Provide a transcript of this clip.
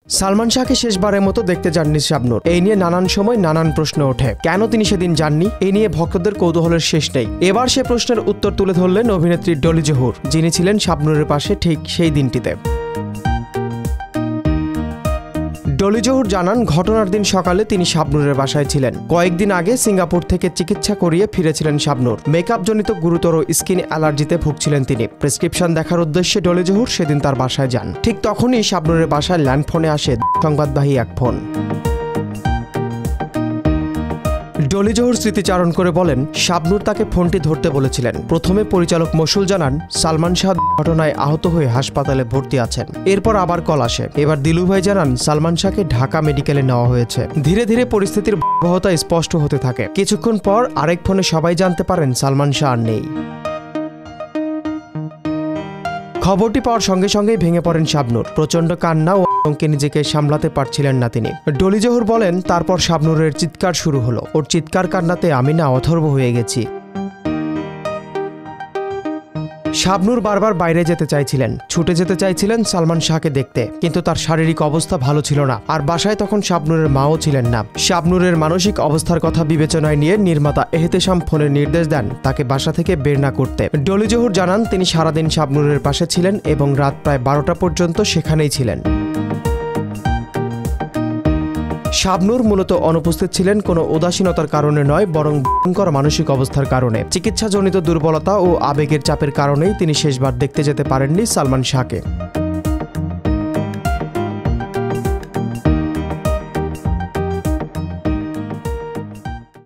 সালমান শাহকে শেষবারের মতো দেখতে যাননি শাবনূর। এই নিয়ে নানান সময় নানান প্রশ্ন ওঠে। কেন তিনি সেদিন যাননি, এই নিয়ে ভক্তদের কৌতূহলের শেষ নেই। এবার সে প্রশ্নের উত্তর তুলে ধরলেন অভিনেত্রী ডলি জহুর, যিনি ছিলেন শাবনূরের পাশে ঠিক সেই দিনটিতে। ডলি জহুর জানান, ঘটনার দিন সকালে তিনি শাবনূরের বাসায় ছিলেন। কয়েকদিন আগে সিঙ্গাপুর থেকে চিকিৎসা করিয়ে ফিরেছিলেন শাবনূর। মেকআপজনিত গুরুতর স্কিন অ্যালার্জিতে ভুগছিলেন তিনি। প্রেসক্রিপশন দেখার উদ্দেশ্যে ডলি জহুর সেদিন তার বাসায় যান। ঠিক তখনই শাবনূরের বাসায় ল্যান্ডফোনে আসে সংবাদবাহী এক ফোন। ডলি জহুর স্মৃতিচারণ করে বলেন, শাবনূর তাকে ফোনটি ধরতে বলেছিলেন। প্রথমে পরিচালক মশুল জানান, সালমান শাহ ঘটনায় আহত হয়ে হাসপাতালে ভর্তি আছেন। এরপর আবার কল আসে। এবার দিলু ভাই জানান, সালমান শাহকে ঢাকা মেডিকেলে নেওয়া হয়েছে। ধীরে ধীরে পরিস্থিতির ভয়াবহতা স্পষ্ট হতে থাকে। কিছুক্ষণ পর আরেক ফোনে সবাই জানতে পারেন সালমান শাহ আর নেই। খবরটি পাওয়ার সঙ্গে সঙ্গেই ভেঙে পড়েন শাবনূর। প্রচণ্ড কান্না ও আতঙ্কে নিজেকে সামলাতে পারছিলেন না তিনি। ডলি জহুর বলেন, তারপর শাবনূরের চিৎকার শুরু হলো। ওর চিৎকার কান্নাতে আমি না অথর্ব হয়ে গেছি। শাবনূর বারবার বাইরে যেতে চাইছিলেন, ছুটে যেতে চাইছিলেন সালমান শাহকে দেখতে, কিন্তু তার শারীরিক অবস্থা ভালো ছিল না। আর বাসায় তখন শাবনূরের মাও ছিলেন না। শাবনূরের মানসিক অবস্থার কথা বিবেচনায় নিয়ে নির্মাতা এহতেশাম ফোনের নির্দেশ দেন তাকে বাসা থেকে বের না করতে। ডলি জহুর জানান, তিনি সারাদিন শাবনূরের পাশে ছিলেন এবং রাত প্রায় 12টা পর্যন্ত সেখানেই ছিলেন। শাবনূর মূলত অনুপস্থিত ছিলেন কোনো উদাসীনতার কারণে নয়, বরং ভয়ঙ্কর মানসিক অবস্থার কারণে। চিকিৎসাজনিত দুর্বলতা ও আবেগের চাপের কারণেই তিনি শেষবার দেখতে যেতে পারেননি সালমান শাহকে।